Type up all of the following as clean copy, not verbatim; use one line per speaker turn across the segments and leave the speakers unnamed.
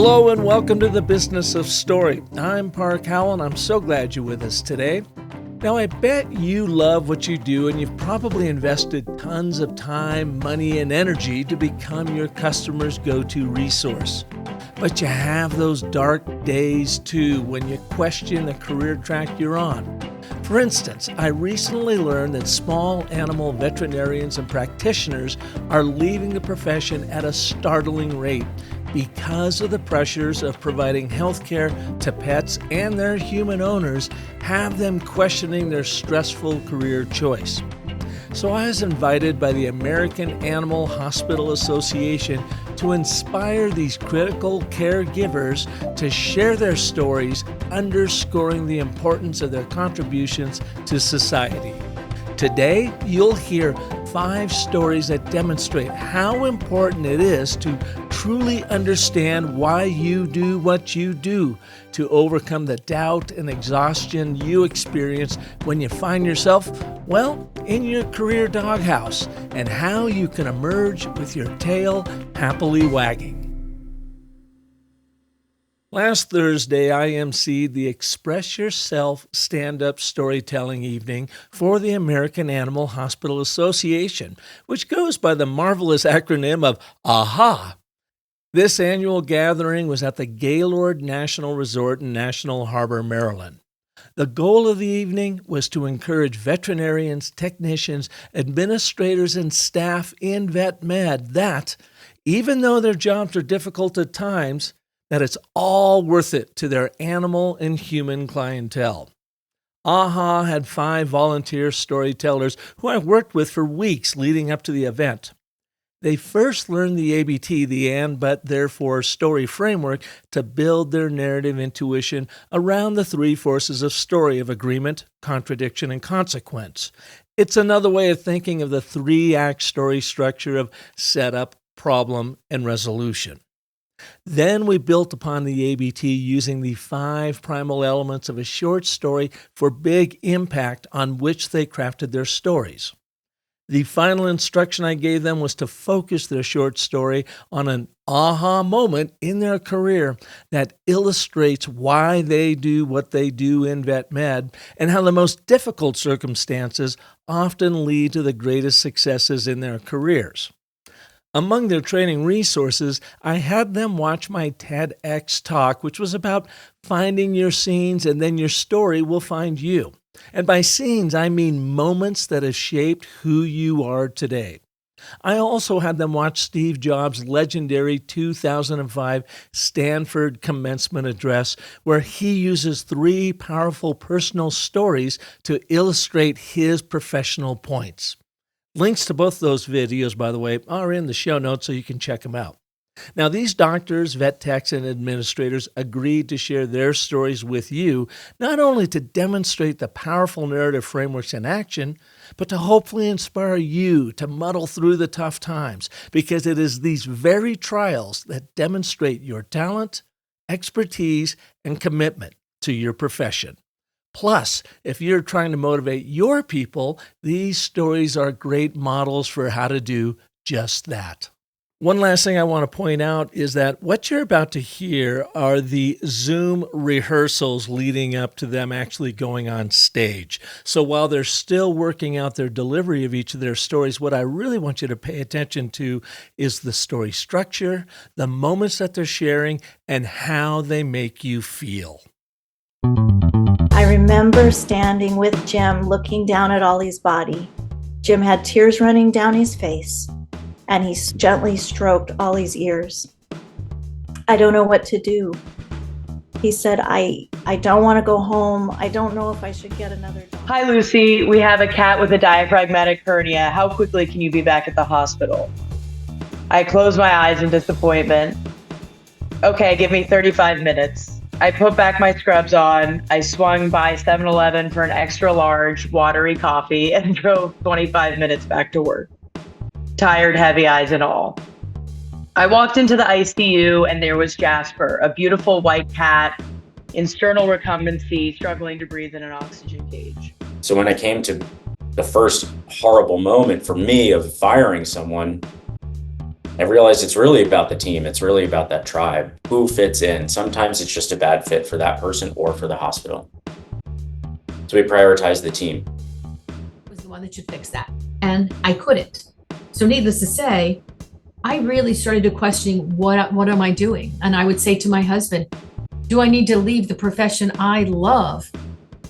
Hello and welcome to the Business of Story. I'm Park Howell and I'm so glad you're with us today. Now, I bet you love what you do and you've probably invested tons of time, money, and energy to become your customer's go-to resource. But you have those dark days too when you question the career track you're on. For instance, I recently learned that small animal veterinarians and practitioners are leaving the profession at a startling rate because of the pressures of providing health care to pets and their human owners have them questioning their stressful career choice. So I was invited by the American Animal Hospital Association to inspire these critical caregivers to share their stories, underscoring the importance of their contributions to society. Today, you'll hear 5 stories that demonstrate how important it is to truly understand why you do what you do, to overcome the doubt and exhaustion you experience when you find yourself, in your career doghouse, and how you can emerge with your tail happily wagging. Last Thursday, I emceed the Express Yourself stand-up storytelling evening for the American Animal Hospital Association, which goes by the marvelous acronym of AHA. This annual gathering was at the Gaylord National Resort in National Harbor, Maryland. The goal of the evening was to encourage veterinarians, technicians, administrators, and staff in vet med that, even though their jobs are difficult at times, that it's all worth it to their animal and human clientele. AHA had 5 volunteer storytellers who I worked with for weeks leading up to the event. They first learned the ABT, the and, but, therefore story framework to build their narrative intuition around the 3 forces of story of agreement, contradiction, and consequence. It's another way of thinking of the 3-act story structure of setup, problem, and resolution. Then we built upon the ABT using the 5 primal elements of a short story for big impact on which they crafted their stories. The final instruction I gave them was to focus their short story on an aha moment in their career that illustrates why they do what they do in vet med and how the most difficult circumstances often lead to the greatest successes in their careers. Among their training resources, I had them watch my TEDx talk, which was about finding your scenes and then your story will find you. And by scenes, I mean moments that have shaped who you are today. I also had them watch Steve Jobs' legendary 2005 Stanford commencement address, where he uses 3 powerful personal stories to illustrate his professional points. Links to both those videos, by the way, are in the show notes so you can check them out. Now, these doctors, vet techs, and administrators agreed to share their stories with you, not only to demonstrate the powerful narrative frameworks in action, but to hopefully inspire you to muddle through the tough times, because it is these very trials that demonstrate your talent, expertise, and commitment to your profession. Plus, if you're trying to motivate your people, these stories are great models for how to do just that. One last thing I want to point out is that what you're about to hear are the Zoom rehearsals leading up to them actually going on stage. So while they're still working out their delivery of each of their stories, what I really want you to pay attention to is the story structure, the moments that they're sharing, and how they make you feel.
I remember standing with Jim looking down at Ollie's body. Jim had tears running down his face, and he gently stroked Ollie's ears. I don't know what to do. He said, I don't want to go home. I don't know if I should get another dog.
Hi, Lucy. We have a cat with a diaphragmatic hernia. How quickly can you be back at the hospital? I closed my eyes in disappointment. Okay, give me 35 minutes. I put back my scrubs on. I swung by 7-Eleven for an extra large watery coffee and drove 25 minutes back to work. Tired, heavy eyes and all. I walked into the ICU and there was Jasper, a beautiful white cat in sternal recumbency, struggling to breathe in an oxygen cage.
So when I came to the first horrible moment for me of firing someone, I realized it's really about the team. It's really about that tribe. Who fits in? Sometimes it's just a bad fit for that person or for the hospital. So we prioritize the team.
Was the one that should fix that. And I couldn't. So needless to say, I really started to question what am I doing? And I would say to my husband, do I need to leave the profession I love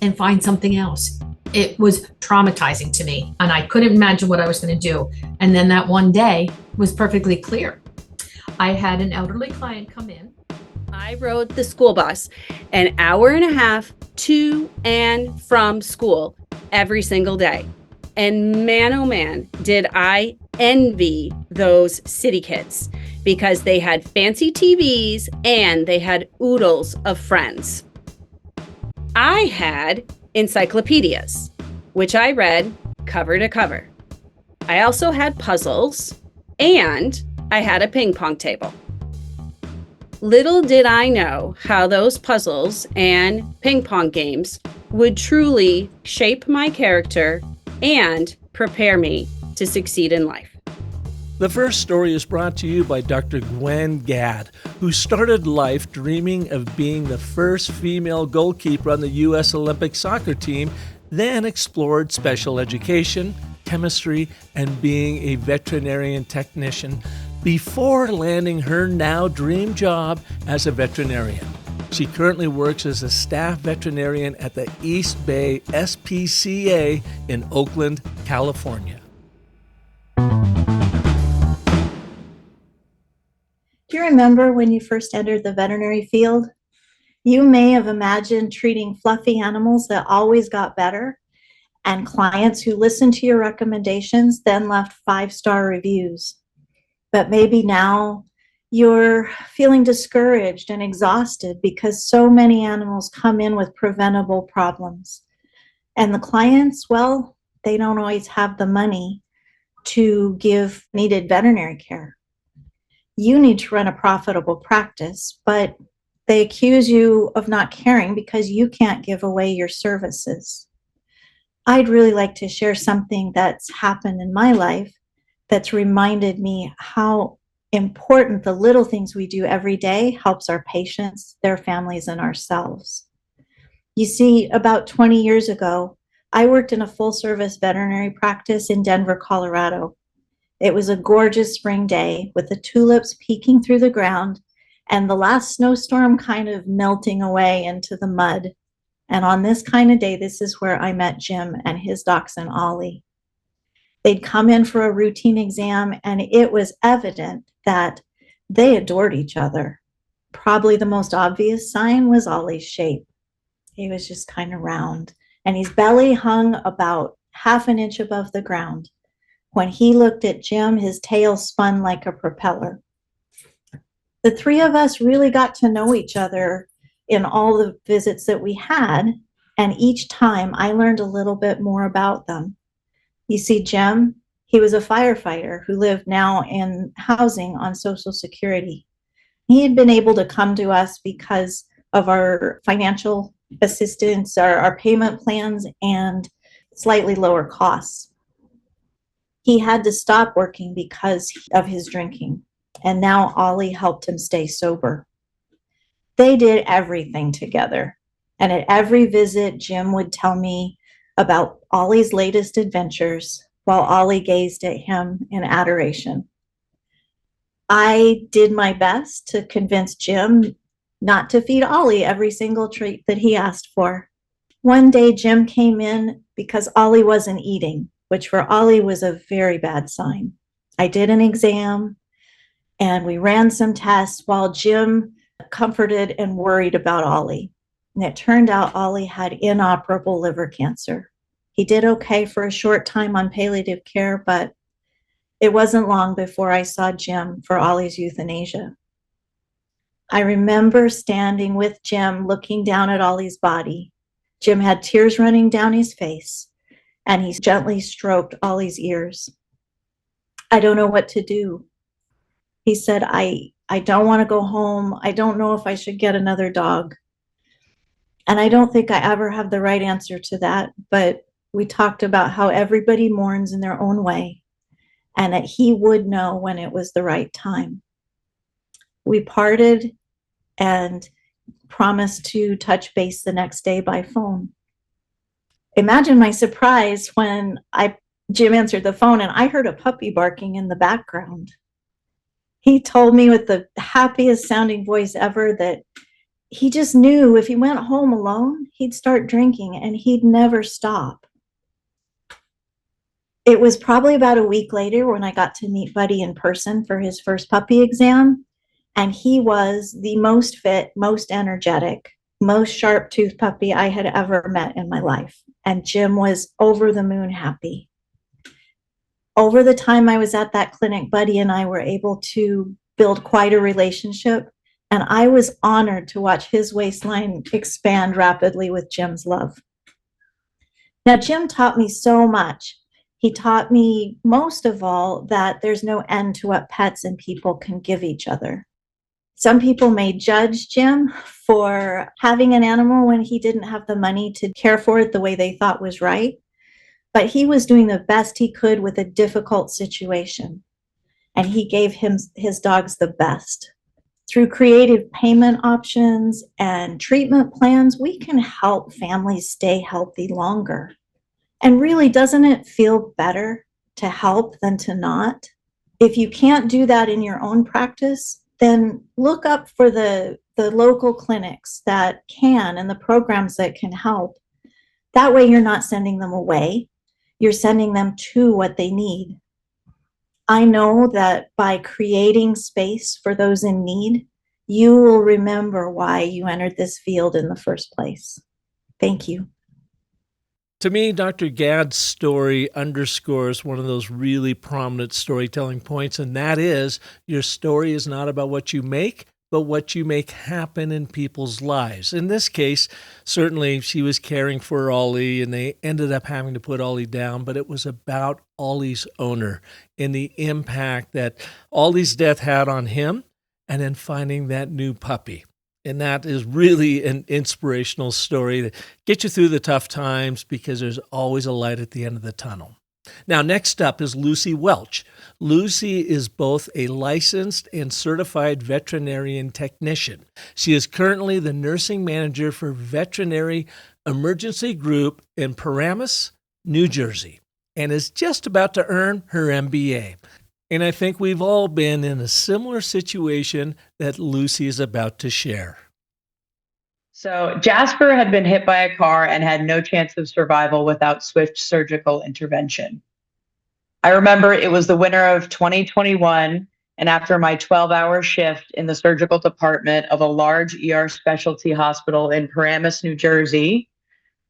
and find something else? It was traumatizing to me, and I couldn't imagine what I was going to do. And then that one day was perfectly clear. I had an elderly client come in.
I rode the school bus an hour and a half to and from school every single day. And man, oh man, did I envy those city kids, because they had fancy TVs and they had oodles of friends. I had encyclopedias, which I read cover to cover. I also had puzzles, and I had a ping pong table. Little did I know how those puzzles and ping pong games would truly shape my character and prepare me to succeed in life.
The first story is brought to you by Dr. Gwen Gadd, who started life dreaming of being the first female goalkeeper on the U.S. Olympic soccer team, then explored special education, chemistry, and being a veterinarian technician before landing her now dream job as a veterinarian. She currently works as a staff veterinarian at the East Bay SPCA in Oakland, California.
Do you remember when you first entered the veterinary field? You may have imagined treating fluffy animals that always got better, and clients who listened to your recommendations then left 5-star reviews. But maybe now you're feeling discouraged and exhausted because so many animals come in with preventable problems. And the clients, well, they don't always have the money to give needed veterinary care. You need to run a profitable practice, but they accuse you of not caring because you can't give away your services. I'd really like to share something that's happened in my life that's reminded me how important the little things we do every day helps our patients, their families, and ourselves. You see, about 20 years ago, I worked in a full-service veterinary practice in Denver, Colorado. It was a gorgeous spring day with the tulips peeking through the ground and the last snowstorm kind of melting away into the mud. And on this kind of day, this is where I met Jim and his dachshund, Ollie. They'd come in for a routine exam, and it was evident that they adored each other. Probably the most obvious sign was Ollie's shape. He was just kind of round, and his belly hung about half an inch above the ground. When he looked at Jim, his tail spun like a propeller. The three of us really got to know each other in all the visits that we had, and each time I learned a little bit more about them. You see, Jim, he was a firefighter who lived now in housing on Social Security. He had been able to come to us because of our financial assistance, our payment plans, and slightly lower costs. He had to stop working because of his drinking, and now Ollie helped him stay sober. They did everything together, and at every visit, Jim would tell me about Ollie's latest adventures while Ollie gazed at him in adoration. I did my best to convince Jim not to feed Ollie every single treat that he asked for. One day, Jim came in because Ollie wasn't eating, which for Ollie was a very bad sign. I did an exam and we ran some tests while Jim comforted and worried about Ollie. And it turned out Ollie had inoperable liver cancer. He did okay for a short time on palliative care, but it wasn't long before I saw Jim for Ollie's euthanasia. I remember standing with Jim looking down at Ollie's body. Jim had tears running down his face, and he gently stroked Ollie's ears. I don't know what to do. He said, I don't want to go home. I don't know if I should get another dog. And I don't think I ever have the right answer to that, but we talked about how everybody mourns in their own way. and that he would know when it was the right time. We parted and promised to touch base the next day by phone. Imagine my surprise when Jim answered the phone and I heard a puppy barking in the background. He told me with the happiest sounding voice ever that he just knew if he went home alone, he'd start drinking and he'd never stop. It was probably about a week later when I got to meet Buddy in person for his first puppy exam. And he was the most fit, most energetic, most sharp-toothed puppy I had ever met in my life. And Jim was over the moon happy. Over the time I was at that clinic, Buddy and I were able to build quite a relationship. And I was honored to watch his waistline expand rapidly with Jim's love. Now, Jim taught me so much. He taught me most of all that there's no end to what pets and people can give each other. Some people may judge Jim for having an animal when he didn't have the money to care for it the way they thought was right, but he was doing the best he could with a difficult situation, and he gave his dogs the best. Through creative payment options and treatment plans, we can help families stay healthy longer. And really, doesn't it feel better to help than to not? If you can't do that in your own practice, then look up for the local clinics that can and the programs that can help. That way you're not sending them away. You're sending them to what they need. I know that by creating space for those in need, you will remember why you entered this field in the first place. Thank you.
To me, Dr. Gadd's story underscores one of those really prominent storytelling points, and that is your story is not about what you make, but what you make happen in people's lives. In this case, certainly she was caring for Ollie, and they ended up having to put Ollie down, but it was about Ollie's owner and the impact that Ollie's death had on him, and then finding that new puppy. And that is really an inspirational story to get you through the tough times because there's always a light at the end of the tunnel. Now, next up is Lucy Welch. Lucy is both a licensed and certified veterinarian technician. She is currently the nursing manager for Veterinary Emergency Group in Paramus, New Jersey, and is just about to earn her MBA. And I think we've all been in a similar situation that Lucy is about to share.
So Jasper had been hit by a car and had no chance of survival without swift surgical intervention. I remember it was the winter of 2021, and after my 12-hour shift in the surgical department of a large ER specialty hospital in Paramus, New Jersey,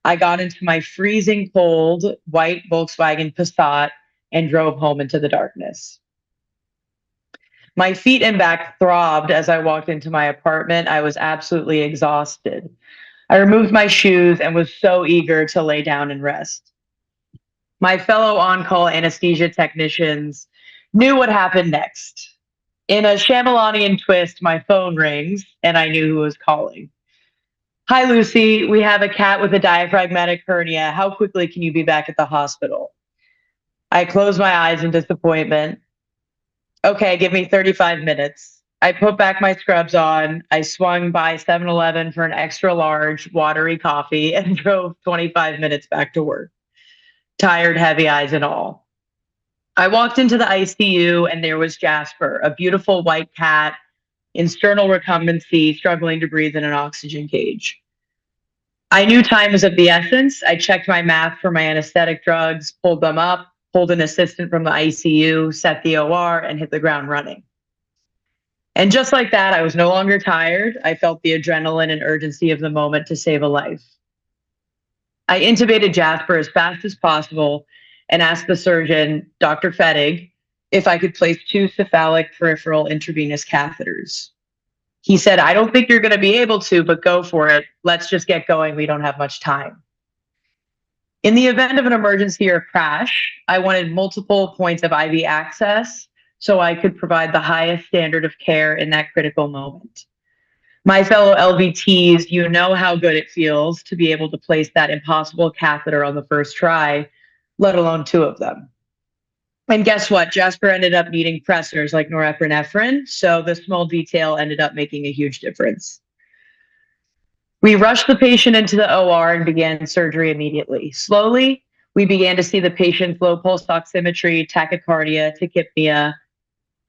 I got into my freezing cold white Volkswagen Passat and drove home into the darkness. My feet and back throbbed as I walked into my apartment. I was absolutely exhausted. I removed my shoes and was so eager to lay down and rest. My fellow on-call anesthesia technicians knew what happened next. In a Shyamalan twist, my phone rings and I knew who was calling. Hi, Lucy. We have a cat with a diaphragmatic hernia. How quickly can you be back at the hospital? I closed my eyes in disappointment. Okay, give me 35 minutes. I put back my scrubs on. I swung by 7-Eleven for an extra large watery coffee and drove 25 minutes back to work. Tired, heavy eyes and all. I walked into the ICU and there was Jasper, a beautiful white cat in sternal recumbency, struggling to breathe in an oxygen cage. I knew time was of the essence. I checked my math for my anesthetic drugs, pulled them up, pulled an assistant from the ICU, set the OR, and hit the ground running. And just like that, I was no longer tired. I felt the adrenaline and urgency of the moment to save a life. I intubated Jasper as fast as possible and asked the surgeon, Dr. Fettig, if I could place 2 cephalic peripheral intravenous catheters. He said, I don't think you're going to be able to, but go for it. Let's just get going. We don't have much time. In the event of an emergency or crash, I wanted multiple points of IV access so I could provide the highest standard of care in that critical moment. My fellow LVTs, you know how good it feels to be able to place that impossible catheter on the first try, let alone 2 of them. And guess what? Jasper ended up needing pressors like norepinephrine. So the small detail ended up making a huge difference. We rushed the patient into the OR and began surgery immediately. Slowly, we began to see the patient's low pulse oximetry, tachycardia, tachypnea,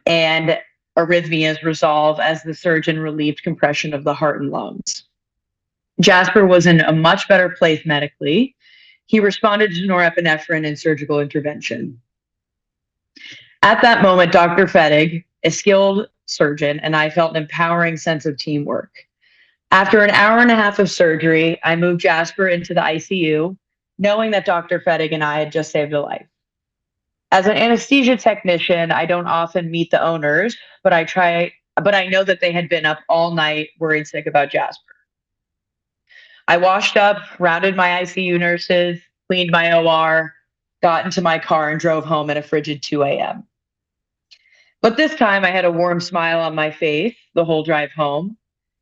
and arrhythmias resolve as the surgeon relieved compression of the heart and lungs. Jasper was in a much better place medically. He responded to norepinephrine and surgical intervention. At that moment, Dr. Fettig, a skilled surgeon, and I felt an empowering sense of teamwork. After an hour and a half of surgery, I moved Jasper into the ICU, knowing that Dr. Fettig and I had just saved a life. As an anesthesia technician, I don't often meet the owners, but I know that they had been up all night worried sick about Jasper. I washed up, rounded my ICU nurses, cleaned my OR, got into my car, and drove home at a frigid 2 a.m. But this time I had a warm smile on my face the whole drive home.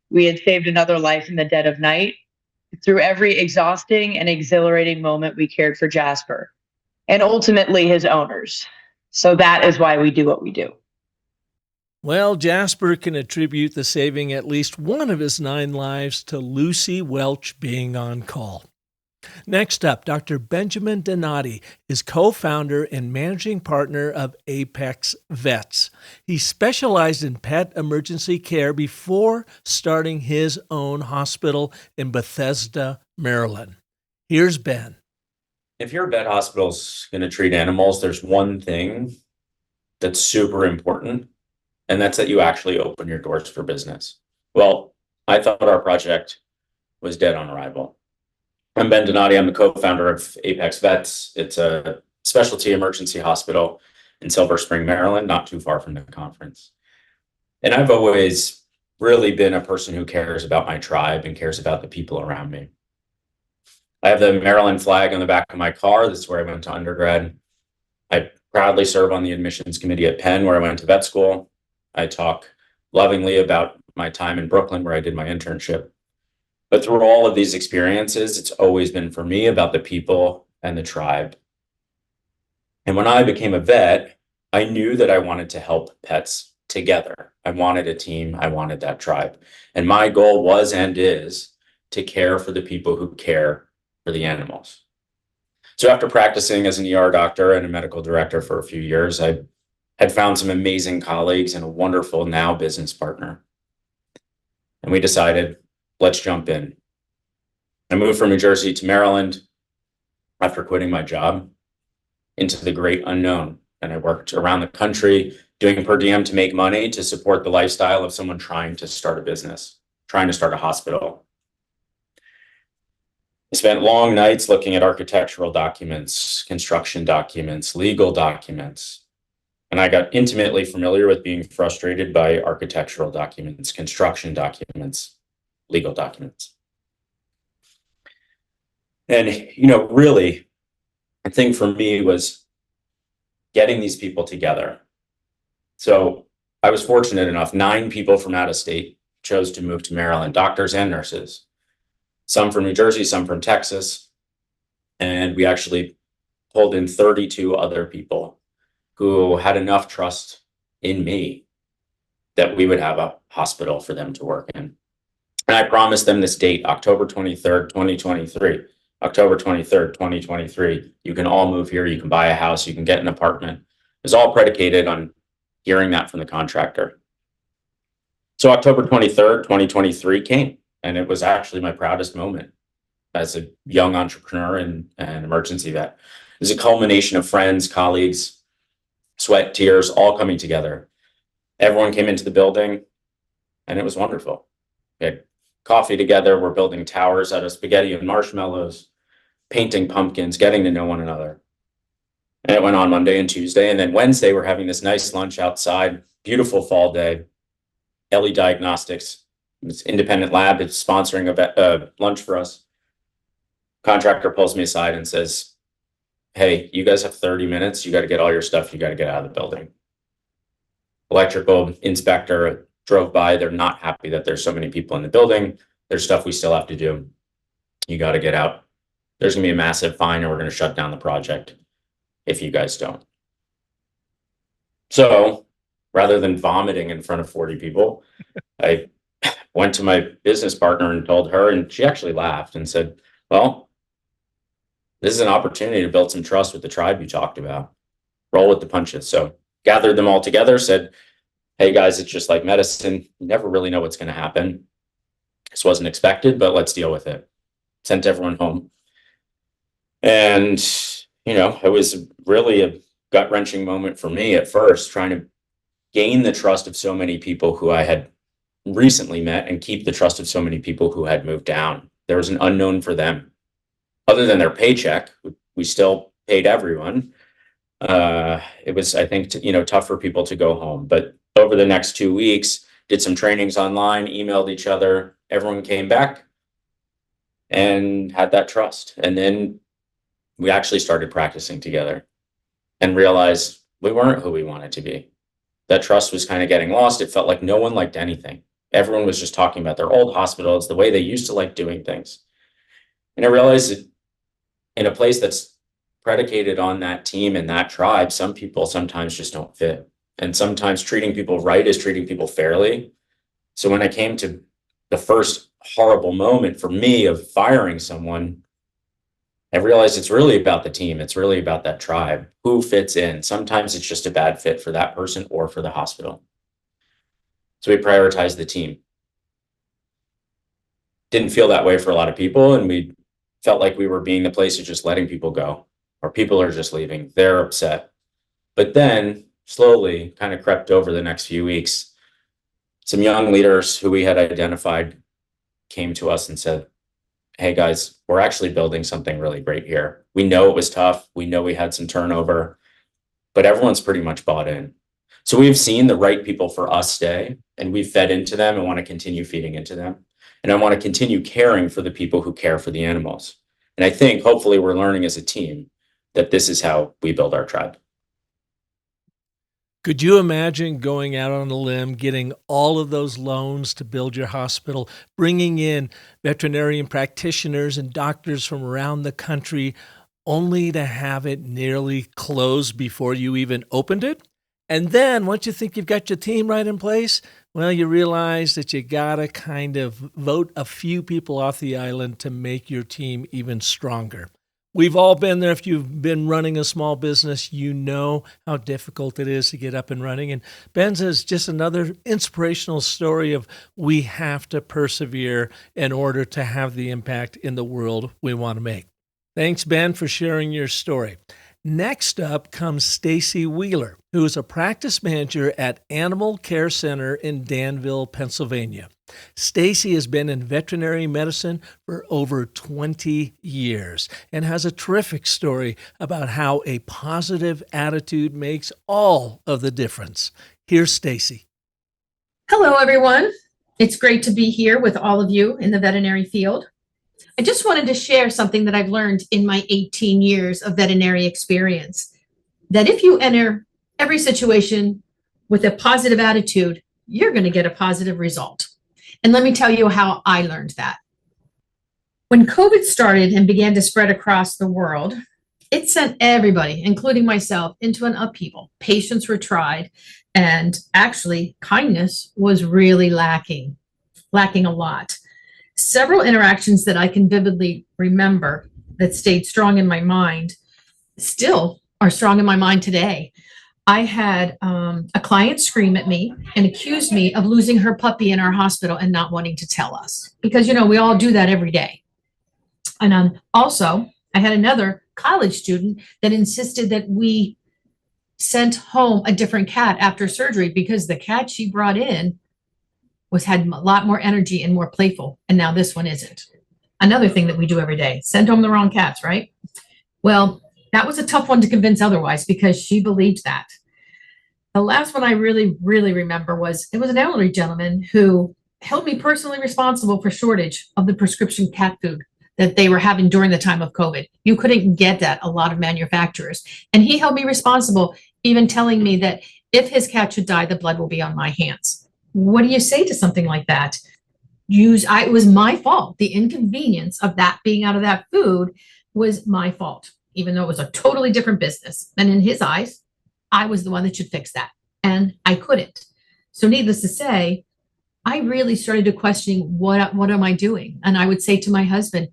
We had saved another life in the dead of night. Through every exhausting and exhilarating moment, we cared for Jasper and ultimately his owners. So that is why we do what we do.
Well, Jasper can attribute the saving at least one of his 9 lives to Lucy Welch being on call. Next up, Dr. Benjamin Donati is co-founder and managing partner of Apex Vets. He specialized in pet emergency care before starting his own hospital in Bethesda, Maryland. Here's Ben.
If your vet hospital's going to treat animals, there's one thing that's super important, and that's that you actually open your doors for business. Well, I thought our project was dead on arrival. I'm Ben Donati. I'm the co-founder of Apex Vets. It's a specialty emergency hospital in Silver Spring, Maryland, not too far from the conference. And I've always really been a person who cares about my tribe and cares about the people around me. I have the Maryland flag on the back of my car. This is where I went to undergrad. I proudly serve on the admissions committee at Penn, where I went to vet school. I talk lovingly about my time in Brooklyn, where I did my internship. But through all of these experiences, it's always been for me about the people and the tribe. And when I became a vet, I knew that I wanted to help pets together. I wanted a team. I wanted that tribe. And my goal was and is to care for the people who care for the animals. So after practicing as an ER doctor and a medical director for a few years, I had found some amazing colleagues and a wonderful now business partner. And we decided, let's jump in. I moved from New Jersey to Maryland after quitting my job into the great unknown. And I worked around the country doing per diem to make money to support the lifestyle of someone trying to start a business, trying to start a hospital. I spent long nights looking at architectural documents, construction documents, legal documents. And I got intimately familiar with being frustrated by architectural documents, construction documents, legal documents. And, really, the thing for me was getting these people together. So I was fortunate enough, 9 people from out of state chose to move to Maryland, doctors and nurses, some from New Jersey, some from Texas. And we actually pulled in 32 other people who had enough trust in me that we would have a hospital for them to work in. And I promised them this date, October 23rd, 2023. October 23rd, 2023. You can all move here. You can buy a house. You can get an apartment. It was all predicated on hearing that from the contractor. So October 23rd, 2023 came, and it was actually my proudest moment as a young entrepreneur and an emergency vet. It was a culmination of friends, colleagues, sweat, tears, all coming together. Everyone came into the building, and it was wonderful. We had coffee together. We're building towers out of spaghetti and marshmallows, painting pumpkins, getting to know one another. And it went on Monday and Tuesday. And then Wednesday, we're having this nice lunch outside, beautiful fall day. Ellie Diagnostics, this independent lab, is sponsoring a lunch for us. Contractor pulls me aside and says, hey, you guys have 30 minutes. You got to get all your stuff. You got to get out of the building. Electrical inspector drove by. They're not happy that there's so many people in the building. There's stuff we still have to do. You got to get out. There's going to be a massive fine, and we're going to shut down the project if you guys don't. So rather than vomiting in front of 40 people, I went to my business partner and told her, and she actually laughed and said, well, this is an opportunity to build some trust with the tribe you talked about. Roll with the punches. So gathered them all together, said, hey guys, it's just like medicine. You never really know what's going to happen. This wasn't expected, but let's deal with it. Sent everyone home. And, it was really a gut-wrenching moment for me at first, trying to gain the trust of so many people who I had recently met and keep the trust of so many people who had moved down. There was an unknown for them. Other than their paycheck, we still paid everyone. It was, I think, tough for people to go home. But over the next 2 weeks, did some trainings online, emailed each other. Everyone came back and had that trust. And then we actually started practicing together and realized we weren't who we wanted to be. That trust was kind of getting lost. It felt like no one liked anything. Everyone was just talking about their old hospitals, the way they used to like doing things. And I realized that in a place that's predicated on that team and that tribe, some people sometimes just don't fit. And sometimes treating people right is treating people fairly. So when I came to the first horrible moment for me of firing someone, I realized it's really about the team. It's really about that tribe. Who fits in? Sometimes it's just a bad fit for that person or for the hospital. So we prioritized the team. Didn't feel that way for a lot of people, and we felt like we were being the place of just letting people go, or people are just leaving. They're upset. But then slowly kind of crept over the next few weeks. Some young leaders who we had identified came to us and said, hey guys, we're actually building something really great here. We know it was tough. We know we had some turnover, but everyone's pretty much bought in. So we've seen the right people for us stay, and we've fed into them and want to continue feeding into them. And I want to continue caring for the people who care for the animals. And I think hopefully we're learning as a team that this is how we build our tribe.
Could you imagine going out on a limb, getting all of those loans to build your hospital, bringing in veterinarian practitioners and doctors from around the country, only to have it nearly close before you even opened it? And then once you think you've got your team right in place, well, you realize that you got to kind of vote a few people off the island to make your team even stronger. We've all been there. If you've been running a small business, you know how difficult it is to get up and running. And Ben's is just another inspirational story of we have to persevere in order to have the impact in the world we want to make. Thanks, Ben, for sharing your story. Next up comes Stacy Wheeler, who is a practice manager at Animal Care Center in Danville, Pennsylvania. Stacy has been in veterinary medicine for over 20 years and has a terrific story about how a positive attitude makes all of the difference. Here's Stacy.
Hello, everyone. It's great to be here with all of you in the veterinary field. I just wanted to share something that I've learned in my 18 years of veterinary experience, that if you enter every situation with a positive attitude, you're going to get a positive result. And let me tell you how I learned that. When COVID started and began to spread across the world, it sent everybody, including myself, into an upheaval. Patience were tried, and actually kindness was really lacking a lot. Several interactions that I can vividly remember that stayed strong in my mind still are strong in my mind today. I had a client scream at me and accuse me of losing her puppy in our hospital and not wanting to tell us, because, we all do that every day. And also, I had another college student that insisted that we sent home a different cat after surgery because the cat she brought in had a lot more energy and more playful, and now this one isn't. Another thing that we do every day, send home the wrong cats, right? Well, that was a tough one to convince otherwise because she believed that. The last one I really, really remember was an elderly gentleman who held me personally responsible for shortage of the prescription cat food that they were having during the time of COVID. You couldn't get that, a lot of manufacturers. And he held me responsible, even telling me that if his cat should die, the blood will be on my hands. What do you say to something like that? It was my fault. The inconvenience of that being out of that food was my fault, even though it was a totally different business. And in his eyes, I was the one that should fix that. and I couldn't. So needless to say, I really started to question what am I doing? And I would say to my husband,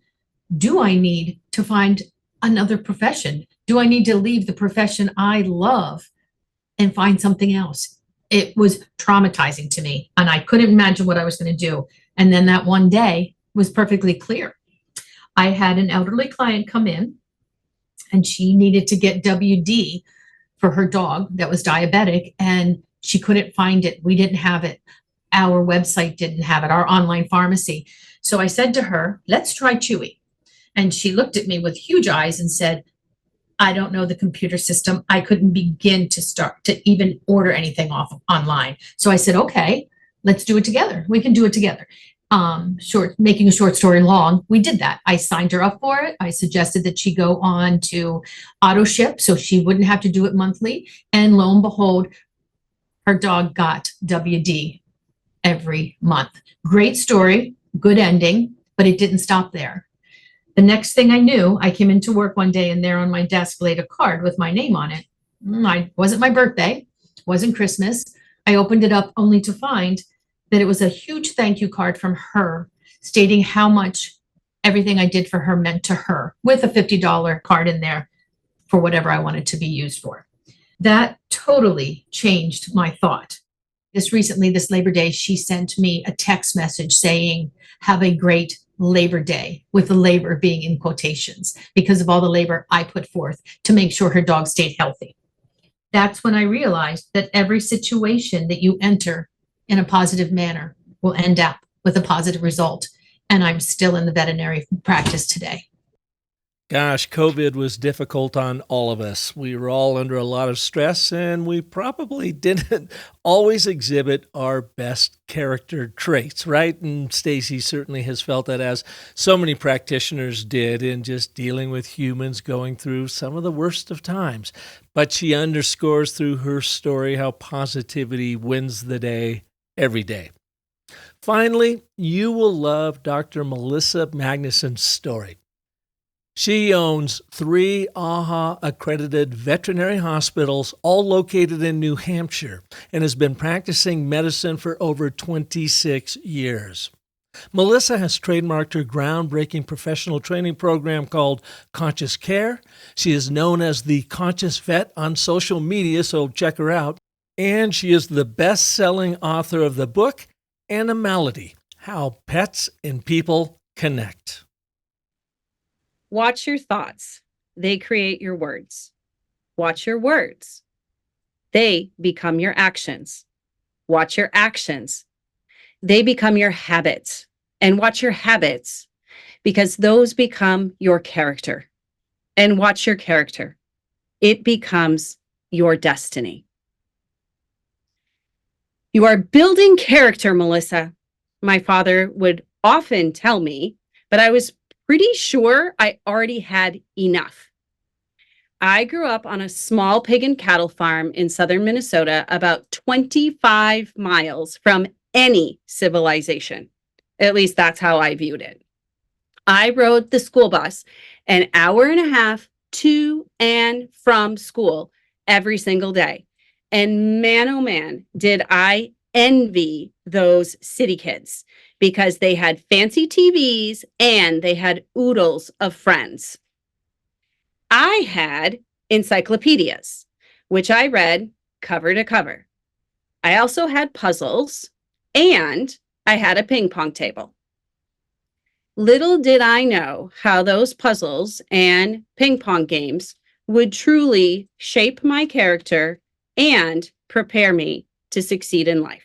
do I need to find another profession? Do I need to leave the profession I love and find something else? It was traumatizing to me, and I couldn't imagine what I was going to do. And then that one day was perfectly clear. I had an elderly client come in, and she needed to get WD for her dog that was diabetic, and she couldn't find it. We didn't have it. Our website didn't have it, our online pharmacy. So I said to her, let's try Chewy. And she looked at me with huge eyes and said, I don't know the computer system. I couldn't begin to start to even order anything off online. So I said, okay, let's do it together. We can do it together. Making a short story long, we did that. I signed her up for it. I suggested that she go on to auto ship so she wouldn't have to do it monthly. And lo and behold, her dog got WD every month. Great story, good ending, but it didn't stop there. The next thing I knew, I came into work one day and there on my desk laid a card with my name on it. It wasn't my birthday, wasn't Christmas. I opened it up only to find that it was a huge thank you card from her stating how much everything I did for her meant to her, with a $50 card in there for whatever I wanted to be used for. That totally changed my thought. This Labor Day, she sent me a text message saying, have a great Labor Day, with the labor being in quotations because of all the labor I put forth to make sure her dog stayed healthy. That's when I realized that every situation that you enter in a positive manner will end up with a positive result. And I'm still in the veterinary practice today.
Gosh, COVID was difficult on all of us. We were all under a lot of stress, and we probably didn't always exhibit our best character traits, right? And Stacy certainly has felt that, as so many practitioners did, in just dealing with humans going through some of the worst of times. But she underscores through her story how positivity wins the day every day. Finally, you will love Dr. Melissa Magnuson's story. She owns 3 AHA accredited veterinary hospitals, all located in New Hampshire, and has been practicing medicine for over 26 years. Melissa has trademarked her groundbreaking professional training program called Conscious Care. She is known as the Conscious Vet on social media, so check her out. And she is the best-selling author of the book Animality: How Pets and People Connect.
Watch your thoughts. They create your words. Watch your words. They become your actions. Watch your actions. They become your habits. And watch your habits, because those become your character. And watch your character. It becomes your destiny. You are building character, Melissa. My father would often tell me, but I was pretty sure I already had enough. I grew up on a small pig and cattle farm in southern Minnesota, about 25 miles from any civilization. At least that's how I viewed it. I rode the school bus an hour and a half to and from school every single day. And man, oh man, did I envy those city kids, because they had fancy TVs and they had oodles of friends. I had encyclopedias, which I read cover to cover. I also had puzzles, and I had a ping pong table. Little did I know how those puzzles and ping pong games would truly shape my character and prepare me to succeed in life.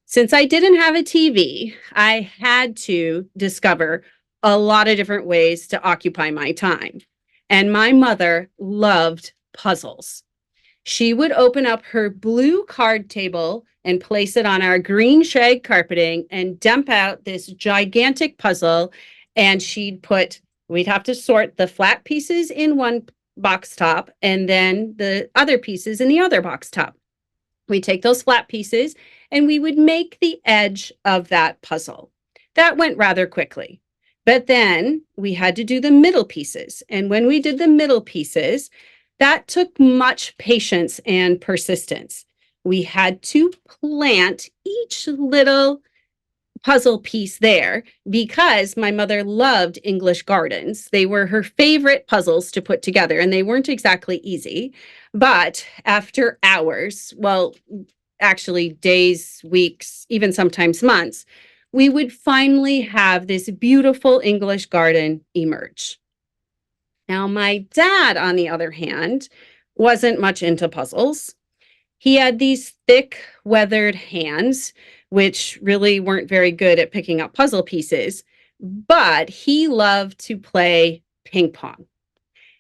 Since I didn't have a TV, I had to discover a lot of different ways to occupy my time. And my mother loved puzzles. She would open up her blue card table and place it on our green shag carpeting and dump out this gigantic puzzle. And we'd have to sort the flat pieces in one box top and then the other pieces in the other box top. We'd take those flat pieces and we would make the edge of that puzzle. That went rather quickly. But then we had to do the middle pieces. And when we did the middle pieces, That took much patience and persistence. We had to plant each little puzzle piece there because my mother loved English gardens. They were her favorite puzzles to put together, and they weren't exactly easy. But after hours, well, actually days, weeks, even sometimes months, we would finally have this beautiful English garden emerge. Now, my dad, on the other hand, wasn't much into puzzles. He had these thick, weathered hands, which really weren't very good at picking up puzzle pieces, but he loved to play ping pong.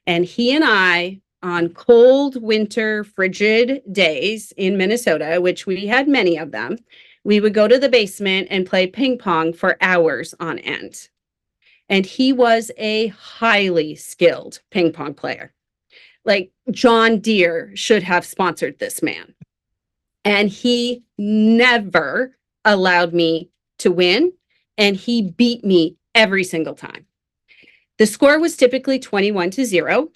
And he and I, on cold, winter, frigid days in Minnesota, which we had many of them, we would go to the basement and play ping pong for hours on end. And he was a highly skilled ping pong player. Like John Deere should have sponsored this man. And he never allowed me to win, and he beat me every single time. The score was typically 21-0.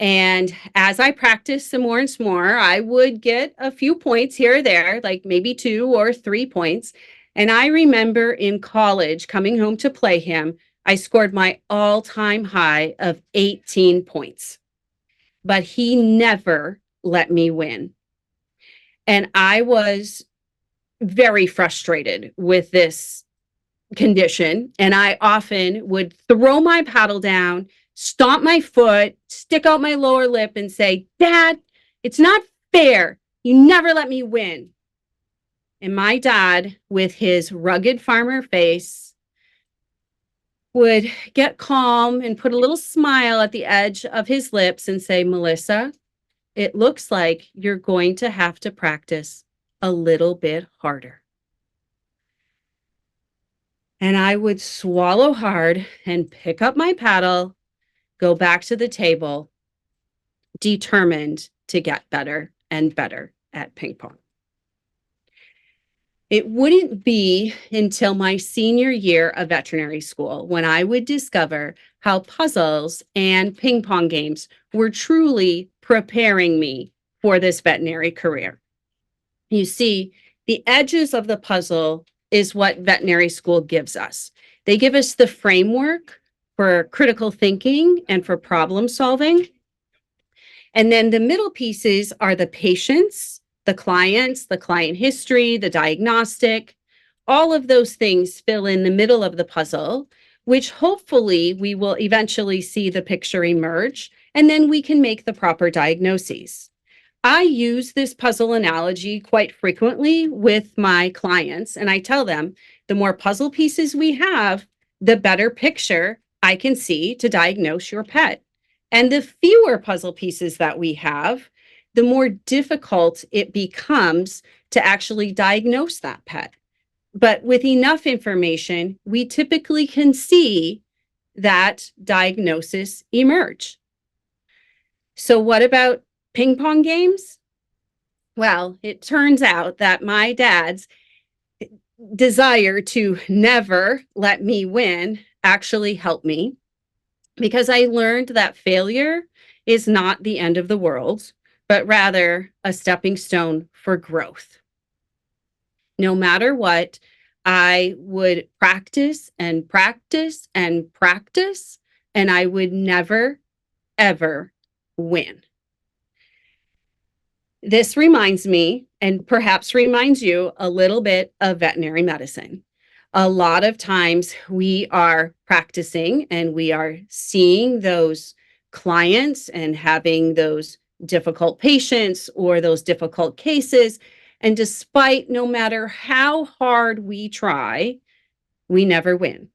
And as I practiced some more and some more, I would get a few points here or there, like maybe 2 or 3 points. And I remember in college coming home to play him, I scored my all-time high of 18 points. But he never let me win. And I was very frustrated with this condition. And I often would throw my paddle down, stomp my foot, stick out my lower lip and say, "Dad, it's not fair. You never let me win." And my dad, with his rugged farmer face, would get calm and put a little smile at the edge of his lips and say, "Melissa, it looks like you're going to have to practice a little bit harder." And I would swallow hard and pick up my paddle, go back to the table, determined to get better and better at ping pong. It wouldn't be until my senior year of veterinary school when I would discover how puzzles and ping pong games were truly preparing me for this veterinary career. You see, the edges of the puzzle is what veterinary school gives us. They give us the framework for critical thinking and for problem solving. And then the middle pieces are the patients, the clients, the client history, the diagnostic. All of those things fill in the middle of the puzzle, which hopefully we will eventually see the picture emerge, and then we can make the proper diagnoses. I use this puzzle analogy quite frequently with my clients, and I tell them the more puzzle pieces we have, the better picture I can see to diagnose your pet. And the fewer puzzle pieces that we have, the more difficult it becomes to actually diagnose that pet. But with enough information, we typically can see that diagnosis emerge. So what about ping pong games? Well, it turns out that my dad's desire to never let me win actually helped me, because I learned that failure is not the end of the world, but rather a stepping stone for growth. No matter what, I would practice and practice and practice, and I would never, ever win. This reminds me, and perhaps reminds you, a little bit of veterinary medicine. A lot of times we are practicing and we are seeing those clients and having those difficult patients or those difficult cases. And despite no matter how hard we try, we never win.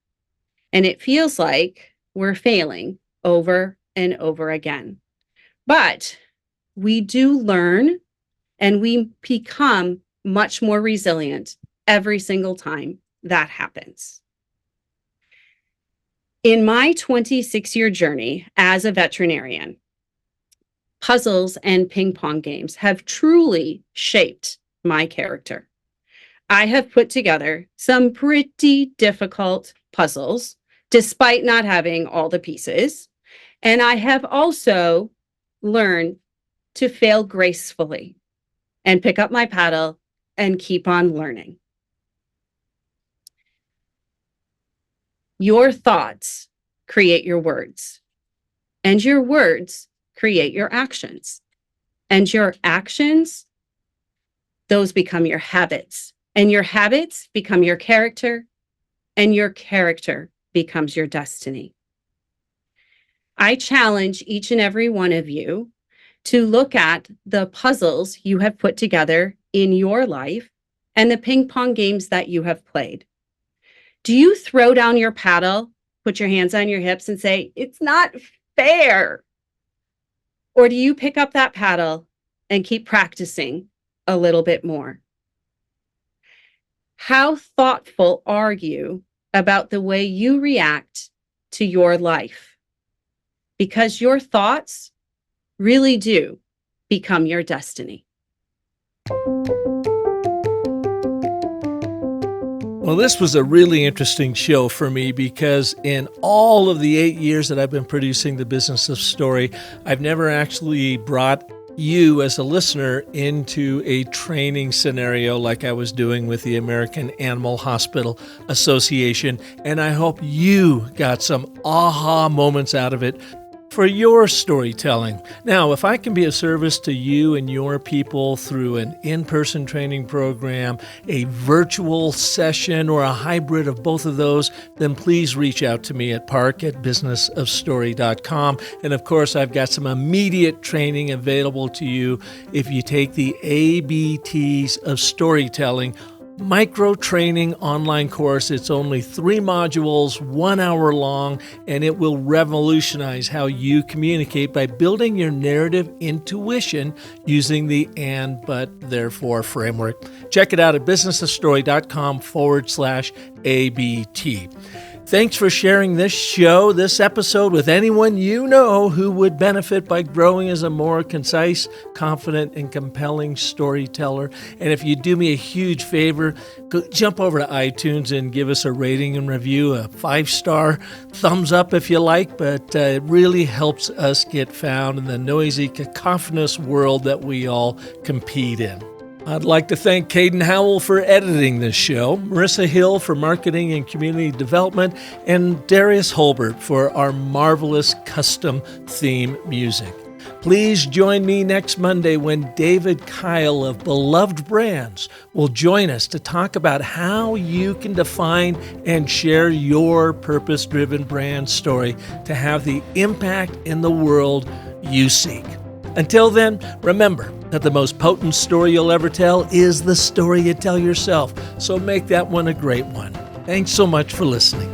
And it feels like we're failing over and over again. But we do learn and we become much more resilient every single time that happens. In my 26-year journey as a veterinarian, puzzles and ping pong games have truly shaped my character. I have put together some pretty difficult puzzles, despite not having all the pieces. And I have also learn to fail gracefully and pick up my paddle and keep on learning. Your thoughts create your words, and your words create your actions. And your actions, those become your habits, and your habits become your character, and your character becomes your destiny. I challenge each and every one of you to look at the puzzles you have put together in your life and the ping pong games that you have played. Do you throw down your paddle, put your hands on your hips and say, "It's not fair"? Or do you pick up that paddle and keep practicing a little bit more? How thoughtful are you about the way you react to your life? Because your thoughts really do become your destiny.
Well, this was a really interesting show for me because in all of the 8 years that I've been producing The Business of Story, I've never actually brought you as a listener into a training scenario like I was doing with the American Animal Hospital Association. And I hope you got some aha moments out of it for your storytelling. Now, if I can be of service to you and your people through an in-person training program, a virtual session, or a hybrid of both of those, then please reach out to me at park@businessofstory.com. And of course, I've got some immediate training available to you if you take the ABTs of Storytelling micro training online course. It's only 3 modules, 1 hour long, and it will revolutionize how you communicate by building your narrative intuition using the and, but, therefore framework. Check it out at businessofstory.com/ABT. Thanks for sharing this episode with anyone you know who would benefit by growing as a more concise, confident, and compelling storyteller. And if you do me a huge favor, jump over to iTunes and give us a rating and review, a 5-star thumbs up if you like, but it really helps us get found in the noisy, cacophonous world that we all compete in. I'd like to thank Caden Howell for editing this show, Marissa Hill for marketing and community development, and Darius Holbert for our marvelous custom theme music. Please join me next Monday when David Kyle of Beloved Brands will join us to talk about how you can define and share your purpose-driven brand story to have the impact in the world you seek. Until then, remember that the most potent story you'll ever tell is the story you tell yourself. So make that one a great one. Thanks so much for listening.